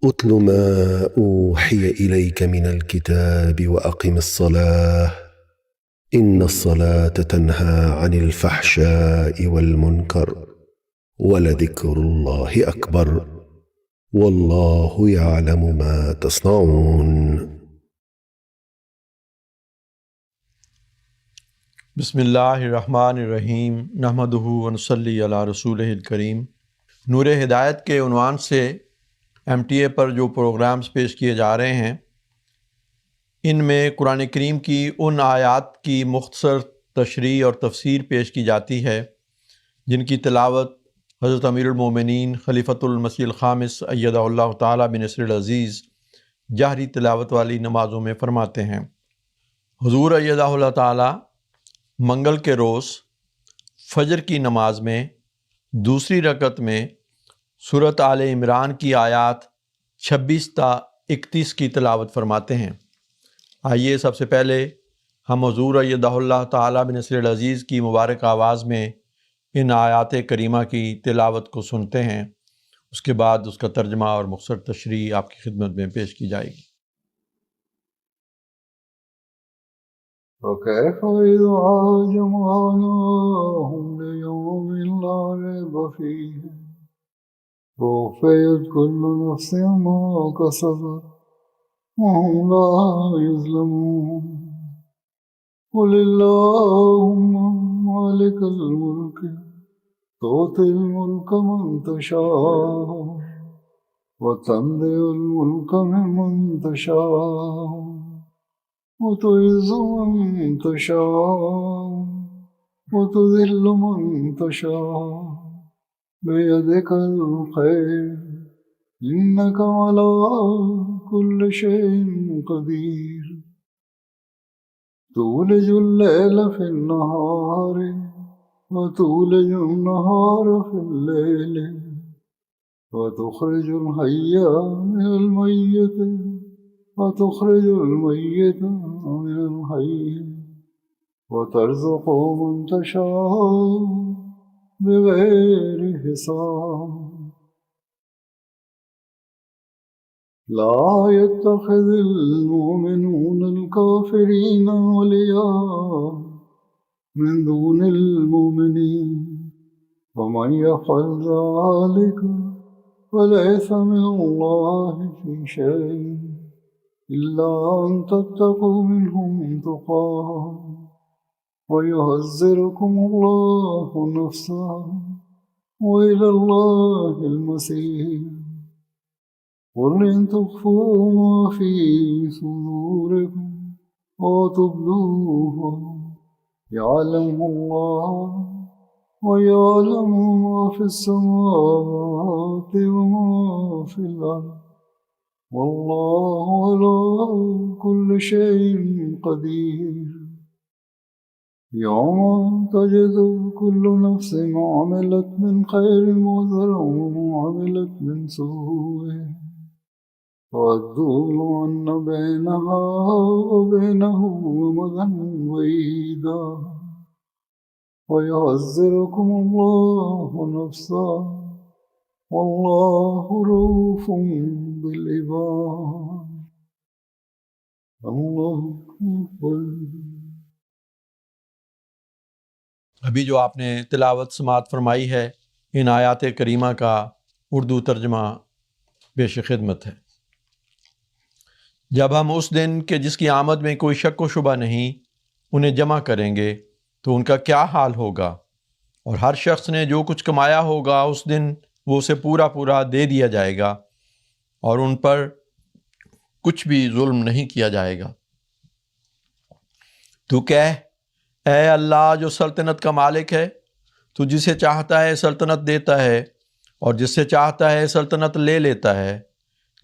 اتل ما أوحي إليك من الكتاب وأقم الصلاة إن الصلاة تنهى عن الفحشاء والمنكر ولذكر الله أكبر والله يعلم ما تصنعون۔ بسم اللہ الرحمن الرحیم، نحمدہ ونصلی علی رسولہ الکریم۔ نور ہدایت کے عنوان سے ایم ٹی اے پر جو پروگرامز پیش کیے جا رہے ہیں، ان میں قرآن کریم کی ان آیات کی مختصر تشریح اور تفسیر پیش کی جاتی ہے جن کی تلاوت حضرت امیر المومنین خلیفۃ المسیح الخامس ایدہ اللہ تعالیٰ بنصر العزیز جہری تلاوت والی نمازوں میں فرماتے ہیں۔ حضور ایدہ اللہ تعالیٰ منگل کے روز فجر کی نماز میں دوسری رکعت میں سورۃ آل عمران کی آیات 26 تا 31 کی تلاوت فرماتے ہیں۔ آئیے سب سے پہلے ہم حضور ایدہ اللہ تعالیٰ بنصر العزیز کی مبارک آواز میں ان آیات کریمہ کی تلاوت کو سنتے ہیں، اس کے بعد اس کا ترجمہ اور مختصر تشریح آپ کی خدمت میں پیش کی جائے گی۔ وَكَيْفَ إِذَا جَمَعْنَاهُمْ لِيَوْمٍ لَا رَيْبَ فِيهِ وَوَفِّيَتْ كُلُّ نَفْسٍ مَا كَسَبَتْ وَهُمْ لَا يُظْلَمُونَ قُلِ اللَّهُمَّ مَالِكَ الْمُلْكِ تُؤْتِي الْمُلْكَ مَن تَشَاءُ وَتَنزِعُ الْمُلْكَ مِمَّن تَشَاءُ وَتُعِزُّ مَن تَشَاءُ وَتُذِلُّ مَن تَشَاءُ بِيَدِكَ الْخَيْرُ إِنَّكَ عَلَىٰ كُلِّ شَيْءٍ قَدِيرٌ تُولِجُ اللَّيْلَ فِي النَّهَارِ وَتُولِجُ النَّهَارَ فِي اللَّيْلِ وَتُخْرِجُ الْحَيَّ مِنَ الْمَيِّتِ وَتُخْرِجُ الْمَيِّتَ مِنَ الْحَيِّ وَتَرْزُقُ مَن تَشَاءُ بِغَيْرِ حِسَابٍ لا يتخذ المؤمنون الكافرين أولياء من دون المؤمنين ومن يفعل ذلك فليس من الله في شيء إلا أن تتقوا منهم تقاه ويحذركم الله نفسه وإلى الله المصير قل إن تخفوا ما في صدوركم أو تبدوه يعلمه الله ويعلم ما في السماوات وما في الأرض والله على كل شيء قدير يوم تجد كل نفس عملت من خير محضرا وعملت من سوء وَادُّوا أَنَّ بَيْنَهَا وَبَيْنَهُ أَمَدًا بَعِيدًا وَيُحَذِّرُكُمُ اللَّهُ نَفْسَهُ وَاللَّهُ رَءُوفٌ بِالْعِبَادِ۔ اللہ اکبر۔ ابھی جو آپ نے تلاوت سماعت فرمائی ہے، ان آیات کریمہ کا اردو ترجمہ پیش خدمت ہے۔ جب ہم اس دن کہ جس کی آمد میں کوئی شک و شبہ نہیں انہیں جمع کریں گے تو ان کا کیا حال ہوگا، اور ہر شخص نے جو کچھ کمایا ہوگا اس دن وہ اسے پورا پورا دے دیا جائے گا اور ان پر کچھ بھی ظلم نہیں کیا جائے گا۔ تو کہہ، اے اللہ جو سلطنت کا مالک ہے، تو جسے چاہتا ہے سلطنت دیتا ہے اور جس سے چاہتا ہے سلطنت لے لیتا ہے،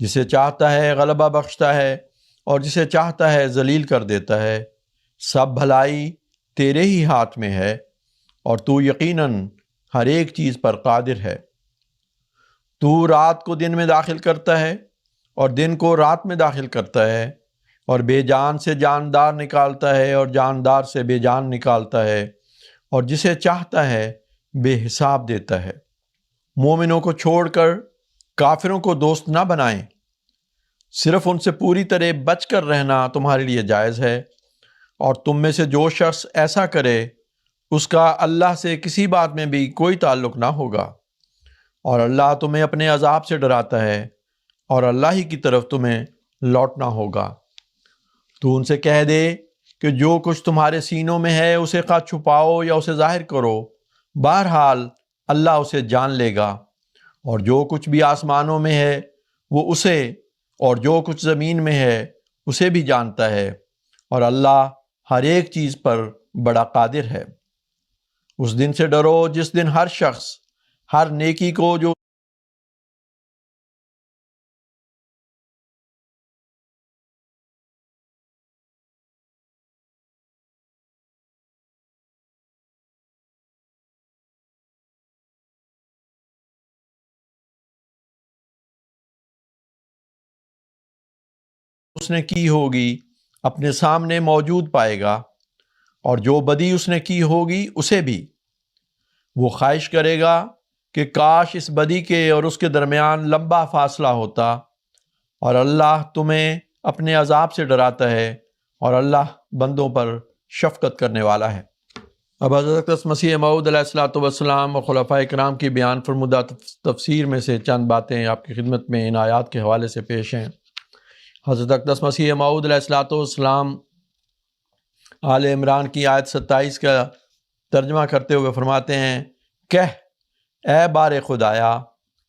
جسے چاہتا ہے غلبہ بخشتا ہے اور جسے چاہتا ہے ذلیل کر دیتا ہے۔ سب بھلائی تیرے ہی ہاتھ میں ہے اور تو یقیناً ہر ایک چیز پر قادر ہے۔ تو رات کو دن میں داخل کرتا ہے اور دن کو رات میں داخل کرتا ہے، اور بے جان سے جاندار نکالتا ہے اور جاندار سے بے جان نکالتا ہے، اور جسے چاہتا ہے بے حساب دیتا ہے۔ مومنوں کو چھوڑ کر کافروں کو دوست نہ بنائیں، صرف ان سے پوری طرح بچ کر رہنا تمہارے لیے جائز ہے، اور تم میں سے جو شخص ایسا کرے اس کا اللہ سے کسی بات میں بھی کوئی تعلق نہ ہوگا، اور اللہ تمہیں اپنے عذاب سے ڈراتا ہے، اور اللہ ہی کی طرف تمہیں لوٹنا ہوگا۔ تو ان سے کہہ دے کہ جو کچھ تمہارے سینوں میں ہے اسے خواہ چھپاؤ یا اسے ظاہر کرو، بہرحال اللہ اسے جان لے گا، اور جو کچھ بھی آسمانوں میں ہے وہ اسے، اور جو کچھ زمین میں ہے اسے بھی جانتا ہے، اور اللہ ہر ایک چیز پر بڑا قادر ہے۔ اس دن سے ڈرو جس دن ہر شخص ہر نیکی کو جو اس نے کی ہوگی اپنے سامنے موجود پائے گا، اور جو بدی اس نے کی ہوگی اسے بھی۔ وہ خواہش کرے گا کہ کاش اس بدی کے اور اس کے درمیان لمبا فاصلہ ہوتا، اور اللہ تمہیں اپنے عذاب سے ڈراتا ہے، اور اللہ بندوں پر شفقت کرنے والا ہے۔ اب حضرت مسیح موعود علیہ الصلوۃ والسلام اور خلفائے کرام کی بیان فرمودہ تفسیر میں سے چند باتیں آپ کی خدمت میں ان آیات کے حوالے سے پیش ہیں۔ حضرت اقدس مسیح موعود علیہ الصلوۃ والسلام آل عمران کی آیت 27 کا ترجمہ کرتے ہوئے فرماتے ہیں، کہہ اے بار خدایا،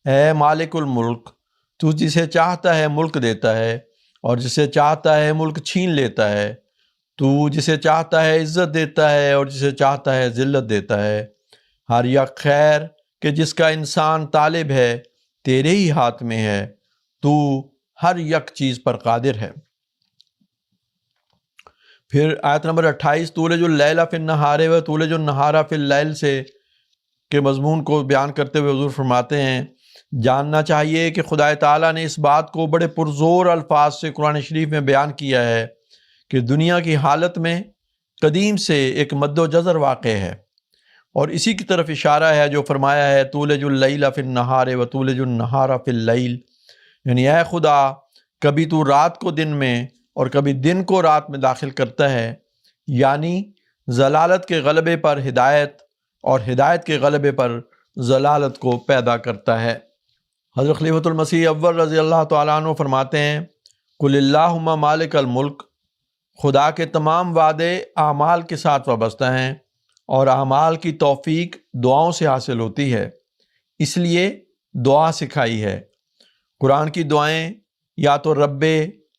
اے مالک الملک، تو جسے چاہتا ہے ملک دیتا ہے، اور جسے چاہتا ہے ملک چھین لیتا ہے، تو جسے چاہتا ہے عزت دیتا ہے، اور جسے چاہتا ہے ذلت دیتا ہے۔ ہر یک خیر کہ جس کا انسان طالب ہے تیرے ہی ہاتھ میں ہے، تو ہر یک چیز پر قادر ہے۔ پھر آیت نمبر 28 تولج اللیل فی النہار و تولج النہار فی اللیل سے کے مضمون کو بیان کرتے ہوئے حضور فرماتے ہیں، جاننا چاہیے کہ خدا تعالیٰ نے اس بات کو بڑے پرزور الفاظ سے قرآن شریف میں بیان کیا ہے کہ دنیا کی حالت میں قدیم سے ایک مد و جزر واقع ہے، اور اسی کی طرف اشارہ ہے جو فرمایا ہے تولج اللیل فی النہار و تولج النہار فی اللیل، یعنی اے خدا کبھی تو رات کو دن میں اور کبھی دن کو رات میں داخل کرتا ہے، یعنی ضلالت کے غلبے پر ہدایت اور ہدایت کے غلبے پر ضلالت کو پیدا کرتا ہے۔ حضرت خلیفۃ المسیح اول رضی اللہ تعالیٰ عنہ فرماتے ہیں، قل اللہم مالک الملک، خدا کے تمام وعدے اعمال کے ساتھ وابستہ ہیں، اور اعمال کی توفیق دعاؤں سے حاصل ہوتی ہے، اس لیے دعا سکھائی ہے۔ قرآن کی دعائیں یا تو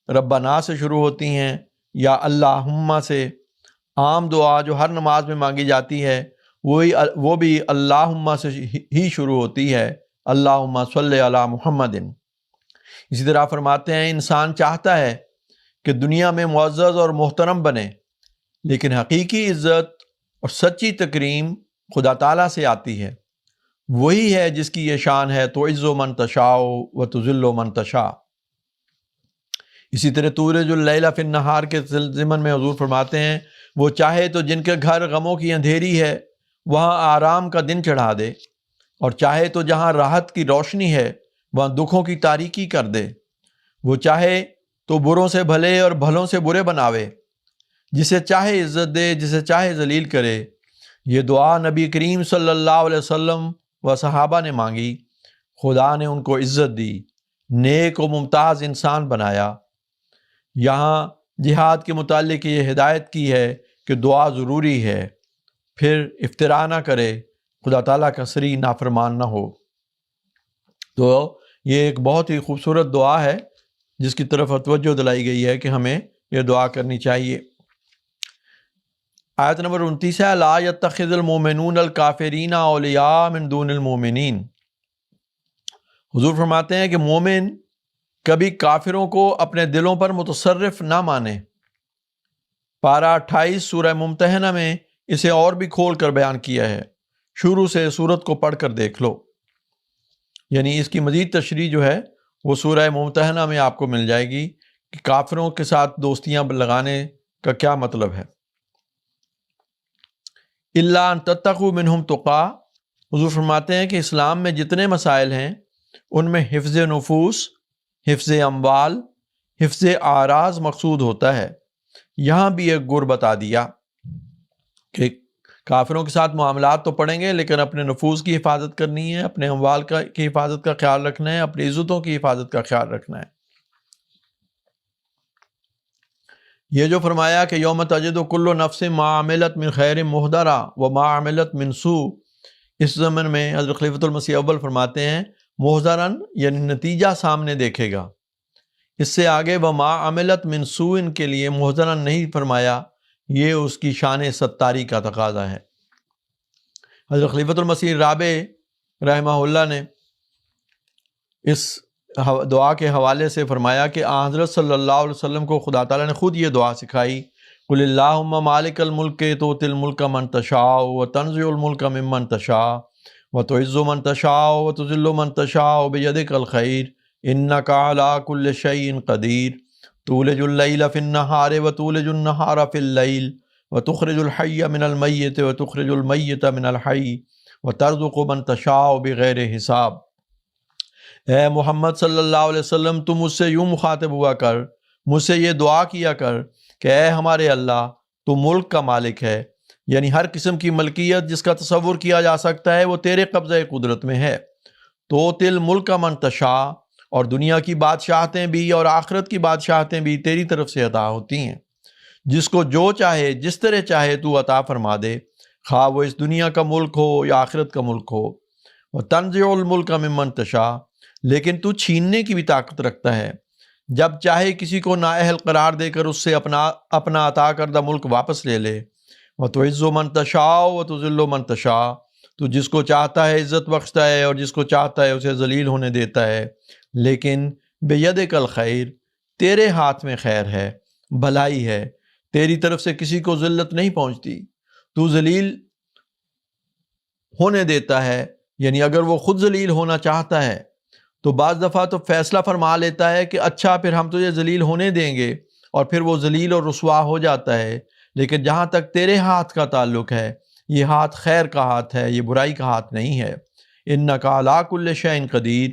ربنا سے شروع ہوتی ہیں یا اللہم سے۔ عام دعا جو ہر نماز میں مانگی جاتی ہے وہ بھی اللہم سے ہی شروع ہوتی ہے، اللہم صلی علی محمد۔ اسی طرح فرماتے ہیں انسان چاہتا ہے کہ دنیا میں معزز اور محترم بنے، لیکن حقیقی عزت اور سچی تکریم خدا تعالیٰ سے آتی ہے، وہی ہے جس کی یہ شان ہے تعز من تشاء و تذل من تشاء۔ اسی طرح تولج اللیل فی النہار کے ضمن میں حضور فرماتے ہیں، وہ چاہے تو جن کے گھر غموں کی اندھیری ہے وہاں آرام کا دن چڑھا دے، اور چاہے تو جہاں راحت کی روشنی ہے وہاں دکھوں کی تاریکی کر دے۔ وہ چاہے تو بروں سے بھلے اور بھلوں سے برے بناوے، جسے چاہے عزت دے، جسے چاہے ذلیل کرے۔ یہ دعا نبی کریم صلی اللہ علیہ وسلم و صحابہ نے مانگی، خدا نے ان کو عزت دی، نیک و ممتاز انسان بنایا۔ یہاں جہاد کے متعلق یہ ہدایت کی ہے کہ دعا ضروری ہے، پھر افطرا نہ کرے، خدا تعالیٰ کا صریح نافرمان نہ ہو۔ تو یہ ایک بہت ہی خوبصورت دعا ہے جس کی طرف توجہ دلائی گئی ہے کہ ہمیں یہ دعا کرنی چاہیے۔ آیت نمبر 29 ہے، لا يتخذ المؤمنون الکافرین اولیاء من دون المؤمنین۔ حضور فرماتے ہیں کہ مومن کبھی کافروں کو اپنے دلوں پر متصرف نہ مانے۔ پارہ 28 سورہ ممتحنہ میں اسے اور بھی کھول کر بیان کیا ہے، شروع سے سورت کو پڑھ کر دیکھ لو، یعنی اس کی مزید تشریح جو ہے وہ سورہ ممتحنہ میں آپ کو مل جائے گی کہ کافروں کے ساتھ دوستیاں لگانے کا کیا مطلب ہے۔ الا ان تتقوا منہم تقا، حضور فرماتے ہیں کہ اسلام میں جتنے مسائل ہیں ان میں حفظ نفوس، حفظ اموال، حفظ اعراض مقصود ہوتا ہے۔ یہاں بھی ایک گر بتا دیا کہ کافروں کے ساتھ معاملات تو پڑیں گے، لیکن اپنے نفوذ کی حفاظت کرنی ہے، اپنے اموال کی حفاظت کا خیال رکھنا ہے، اپنی عزتوں کی حفاظت کا خیال رکھنا ہے۔ یہ جو فرمایا کہ یوم تجد کل نفس ما عملت من خیر محضرا و ما عملت من سوء، اس زمن میں حضرت خلیفۃ المسیح اول فرماتے ہیں محضراً یعنی نتیجہ سامنے دیکھے گا۔ اس سے آگے وما عملت من سوء کے لیے محضراً نہیں فرمایا، یہ اس کی شان ستاری کا تقاضا ہے۔ حضرت خلیفۃ المسیح رابع رحمہ اللہ نے اس دعا کے حوالے سے فرمایا کہ حضرت صلی اللہ علیہ وسلم کو خدا تعالیٰ نے خود یہ دعا سکھائی، قل اللہم مالک الملک تؤتی الملک من تشاء وتنزع الملک ممن تشاء وتعز من تشاء وتذل من تشاء بیدک الخیر انک علی کل شیء قدیر تولج اللیل فی النہار وتولج النہار فی اللیل وتخرج الحی من المیت وتخرج المیت من الحی وترزق من تشاء بغیر حساب۔ اے محمد صلی اللہ علیہ وسلم، تم مجھ سے یوں مخاطب ہوا کر، مجھ سے یہ دعا کیا کر کہ اے ہمارے اللہ، تو ملک کا مالک ہے، یعنی ہر قسم کی ملکیت جس کا تصور کیا جا سکتا ہے وہ تیرے قبضہ قدرت میں ہے۔ تو تل ملک کا من تشاء، اور دنیا کی بادشاہتیں بھی اور آخرت کی بادشاہتیں بھی تیری طرف سے عطا ہوتی ہیں، جس کو جو چاہے جس طرح چاہے تو عطا فرما دے، خواہ وہ اس دنیا کا ملک ہو یا آخرت کا ملک ہو۔ وتنزع الملک ممن تشاء، لیکن تو چھیننے کی بھی طاقت رکھتا ہے، جب چاہے کسی کو نااہل قرار دے کر اس سے اپنا عطا کردہ ملک واپس لے لے۔ وتعز من تشاء وتذل من تشاء، تو جس کو چاہتا ہے عزت بخشتا ہے اور جس کو چاہتا ہے اسے ذلیل ہونے دیتا ہے، لیکن بیدک الخیر، تیرے ہاتھ میں خیر ہے، بھلائی ہے، تیری طرف سے کسی کو ذلت نہیں پہنچتی، تو ذلیل ہونے دیتا ہے، یعنی اگر وہ خود ذلیل ہونا چاہتا ہے تو بعض دفعہ تو فیصلہ فرما لیتا ہے کہ اچھا پھر ہم تجھے ذلیل ہونے دیں گے، اور پھر وہ ذلیل اور رسوا ہو جاتا ہے۔ لیکن جہاں تک تیرے ہاتھ کا تعلق ہے، یہ ہاتھ خیر کا ہاتھ ہے، یہ برائی کا ہاتھ نہیں ہے۔ انک علی کل شیء قدیر،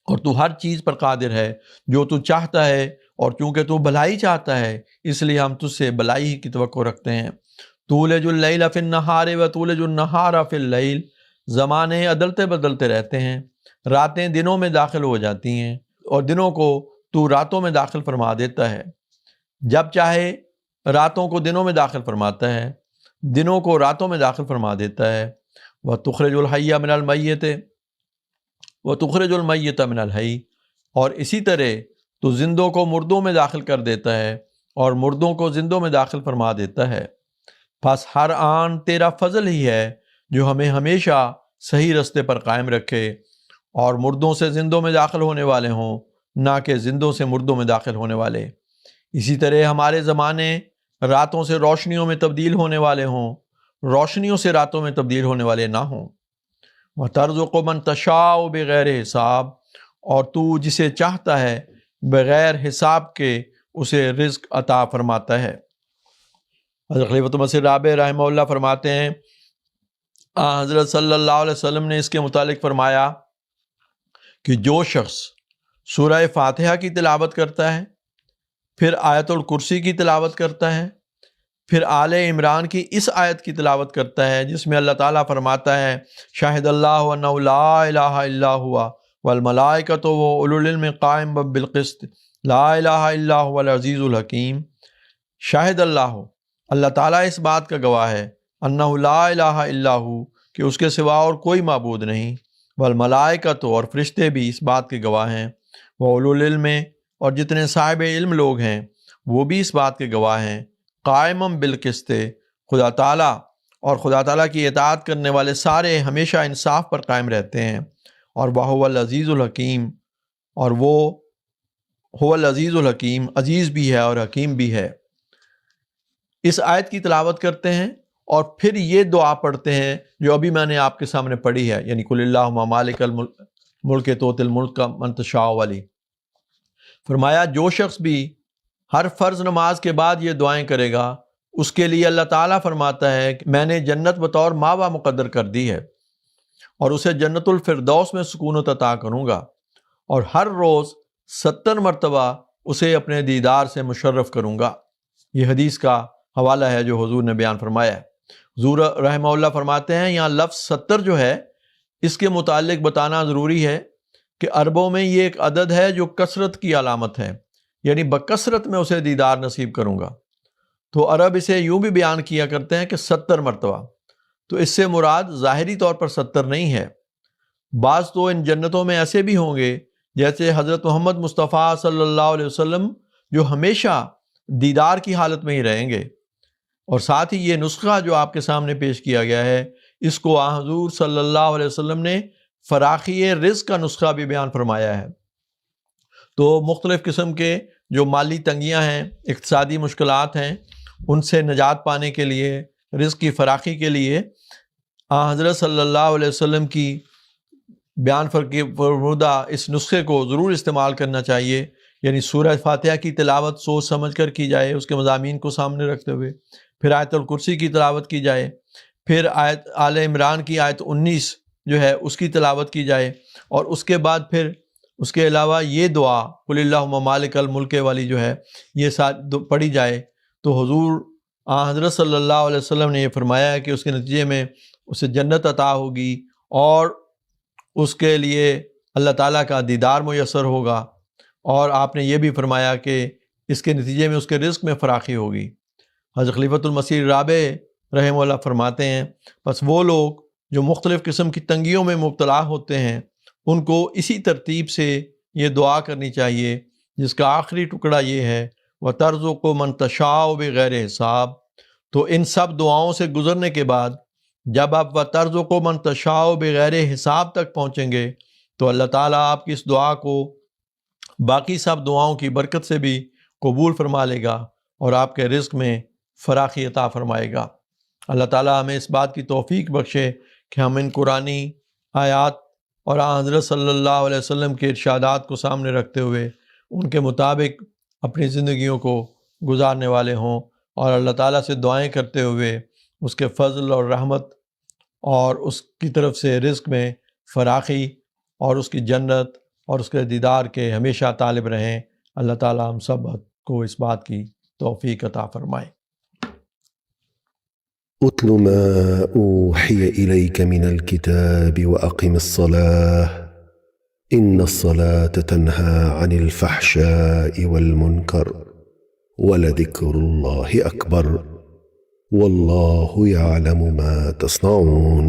اور تو ہر چیز پر قادر ہے جو تو چاہتا ہے، اور چونکہ تو بھلائی چاہتا ہے اس لیے ہم تجھ سے بھلائی کی توقع رکھتے ہیں۔ تولج اللیل فی النہار وتولج النہار فی اللیل، زمانے عدلتے بدلتے رہتے ہیں، راتیں دنوں میں داخل ہو جاتی ہیں اور دنوں کو تو راتوں میں داخل فرما دیتا ہے، جب چاہے راتوں کو دنوں میں داخل فرماتا ہے، دنوں کو راتوں میں داخل فرما دیتا ہے۔ وتخرج الحی من المیت وتخرج المیت من الحی، اور اسی طرح تو زندوں کو مردوں میں داخل کر دیتا ہے اور مردوں کو زندوں میں داخل فرما دیتا ہے۔ بس ہر آن تیرا فضل ہی ہے جو ہمیں ہمیشہ صحیح رستے پر قائم رکھے، اور مردوں سے زندوں میں داخل ہونے والے ہوں، نہ کہ زندوں سے مردوں میں داخل ہونے والے۔ اسی طرح ہمارے زمانے راتوں سے روشنیوں میں تبدیل ہونے والے ہوں، روشنیوں سے راتوں میں تبدیل ہونے والے نہ ہوں۔ وَتَرْزُقُ مَن تَشَاءُ بغیر حساب، اور تو جسے چاہتا ہے بغیر حساب کے اسے رزق عطا فرماتا ہے۔ حضرت خلیفۃ المسیح رابع رحمہ اللہ فرماتے ہیں حضرت صلی اللہ علیہ وسلم نے اس کے متعلق فرمایا کہ جو شخص سورہ فاتحہ کی تلاوت کرتا ہے، پھر آیت الکرسی کی تلاوت کرتا ہے، پھر آل عمران کی اس آیت کی تلاوت کرتا ہے جس میں اللہ تعالیٰ فرماتا ہے شاہد اللہ انہ لا الہ الا ہوا والملائکۃ واولو العلم قائما بالقسط لا الہ الا هو العزیز الحکیم۔ شاہد اللہ تعالیٰ اس بات کا گواہ ہے انہ لا الہ الا ہو، کہ اس کے سوا اور کوئی معبود نہیں، والملائکۃ، اور فرشتے بھی اس بات کے گواہ ہیں، واولو العلم، اور جتنے صاحب علم لوگ ہیں وہ بھی اس بات کے گواہ ہیں، قائما بالقسط، خدا تعالیٰ اور خدا تعالیٰ کی اطاعت کرنے والے سارے ہمیشہ انصاف پر قائم رہتے ہیں، اور وہو العزیز الحکیم، اور وہ هو العزیز الحکیم، عزیز بھی ہے اور حکیم بھی ہے۔ اس آیت کی تلاوت کرتے ہیں اور پھر یہ دعا پڑھتے ہیں جو ابھی میں نے آپ کے سامنے پڑھی ہے، یعنی قل اللہم مالک الملک تؤتی الملک من تشاء والی۔ فرمایا جو شخص بھی ہر فرض نماز کے بعد یہ دعائیں کرے گا، اس کے لیے اللہ تعالیٰ فرماتا ہے کہ میں نے جنت بطور ماوا مقدر کر دی ہے، اور اسے جنت الفردوس میں سکونت عطا کروں گا، اور ہر روز 70 مرتبہ اسے اپنے دیدار سے مشرف کروں گا۔ یہ حدیث کا حوالہ ہے جو حضور نے بیان فرمایا ہے۔ حضور رحمہ اللہ فرماتے ہیں یہاں لفظ 70 جو ہے اس کے متعلق بتانا ضروری ہے کہ عربوں میں یہ ایک عدد ہے جو کثرت کی علامت ہے، یعنی بکثرت میں اسے دیدار نصیب کروں گا۔ تو عرب اسے یوں بھی بیان کیا کرتے ہیں کہ 70 مرتبہ، تو اس سے مراد ظاہری طور پر 70 نہیں ہے۔ بعض تو ان جنتوں میں ایسے بھی ہوں گے جیسے حضرت محمد مصطفیٰ صلی اللہ علیہ وسلم جو ہمیشہ دیدار کی حالت میں ہی رہیں گے۔ اور ساتھ ہی یہ نسخہ جو آپ کے سامنے پیش کیا گیا ہے اس کو حضور صلی اللہ علیہ وسلم نے فراخی رزق کا نسخہ بھی بیان فرمایا ہے۔ تو مختلف قسم کے جو مالی تنگیاں ہیں، اقتصادی مشکلات ہیں، ان سے نجات پانے کے لیے، رزق کی فراخی کے لیے حضرت صلی اللہ علیہ وسلم کی بیان فرمودہ اس نسخے کو ضرور استعمال کرنا چاہیے، یعنی سورہ فاتحہ کی تلاوت سوچ سمجھ کر کی جائے، اس کے مضامین کو سامنے رکھتے ہوئے، پھر آیت الکرسی کی تلاوت کی جائے، پھر آیت آل عمران کی آیت 19 جو ہے اس کی تلاوت کی جائے، اور اس کے بعد پھر اس کے علاوہ یہ دعا قل اللہم مالک الملک والی جو ہے یہ پڑھی جائے۔ تو حضور حضرت صلی اللہ علیہ وسلم نے یہ فرمایا ہے کہ اس کے نتیجے میں اسے جنت عطا ہوگی اور اس کے لیے اللہ تعالیٰ کا دیدار میسر ہوگا، اور آپ نے یہ بھی فرمایا کہ اس کے نتیجے میں اس کے رزق میں فراخی ہوگی۔ حضرت خلیفۃ المسیح رابع رحمہ اللہ فرماتے ہیں بس وہ لوگ جو مختلف قسم کی تنگیوں میں مبتلا ہوتے ہیں ان کو اسی ترتیب سے یہ دعا کرنی چاہیے، جس کا آخری ٹکڑا یہ ہے وَتَرْزُقُ مَن تَشَاءُ بِغَيْرِ حساب۔ تو ان سب دعاؤں سے گزرنے کے بعد جب آپ وَتَرْزُقُ مَن تَشَاءُ بِغَيْرِ حساب تک پہنچیں گے تو اللہ تعالیٰ آپ کی اس دعا کو باقی سب دعاؤں کی برکت سے بھی قبول فرما لے گا اور آپ کے رزق میں فراخی عطا فرمائے گا۔ اللہ تعالیٰ ہمیں اس بات کی توفیق بخشے کہ ہم ان قرآنی آیات اور حضرت صلی اللہ علیہ وسلم کے ارشادات کو سامنے رکھتے ہوئے ان کے مطابق اپنی زندگیوں کو گزارنے والے ہوں، اور اللہ تعالیٰ سے دعائیں کرتے ہوئے اس کے فضل اور رحمت اور اس کی طرف سے رزق میں فراخی اور اس کی جنت اور اس کے دیدار کے ہمیشہ طالب رہیں۔ اللہ تعالیٰ ہم سب کو اس بات کی توفیق عطا فرمائے۔ اتل ما اوحی الیک من الکتاب واقم الصلاة ان الصلاة تنہى عن الفحشاء والمنکر ولذکر اللہ اکبر واللہ یعلم ما تصنعون۔